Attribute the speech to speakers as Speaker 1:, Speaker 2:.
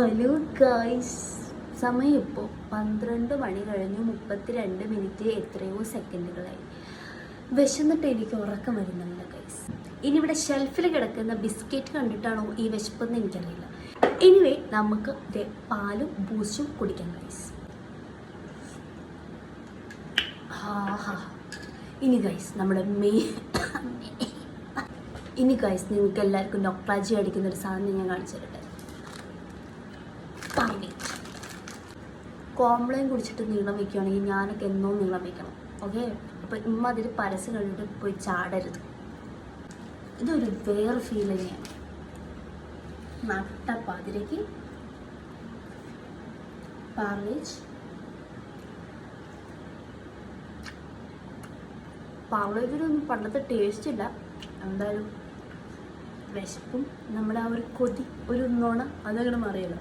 Speaker 1: Hello guys, സമയം ഇപ്പോൾ 12 മണി കഴിഞ്ഞു 32 മിനിറ്റ് എത്രയോ സെക്കൻഡുകളായി. വിശന്നിട്ട് എനിക്ക് ഉറക്കം വരുന്നുണ്ട് ഗൈസ്. ഇനി ഇവിടെ ഷെൽഫിൽ കിടക്കുന്ന ബിസ്ക്കറ്റ് കണ്ടിട്ടാണോ ഈ വിശപ്പെന്ന് എനിക്കറിയില്ല. എനിവേ നമുക്ക് പാലും ബൂസ്റ്റും കുടിക്കാം ഗൈസ്. ഇനി ഗൈസ് നമ്മുടെ ഇനി ഗൈസ് നിങ്ങൾക്ക് എല്ലാവർക്കും നൊക്രാജി അടിക്കുന്ന ഒരു സാധനം ഞാൻ കാണിച്ചു തരട്ടെ. കോംപ്ലൈൻ കുടിച്ചിട്ട് നീളം വയ്ക്കുകയാണെങ്കിൽ ഞാനൊക്കെ എന്നോ നീളം വയ്ക്കണം. ഓക്കെ, അപ്പോൾ ഇമ്മ അതിൽ പരസ്യം കണ്ടിട്ട് പോയി ചാടരുത്. ഇതൊരു വേറെ ഫീൽ തന്നെയാണ്. നട്ടപ്പാതിരയ്ക്ക് പാർലേജിനൊന്നും പണ്ടത്തെ ടേസ്റ്റ് ഇല്ല. എന്തായാലും വിശപ്പും നമ്മുടെ ആ ഒരു കൊതി, ഒരു നുണ അതങ്ങനെ മാറിയല്ലോ.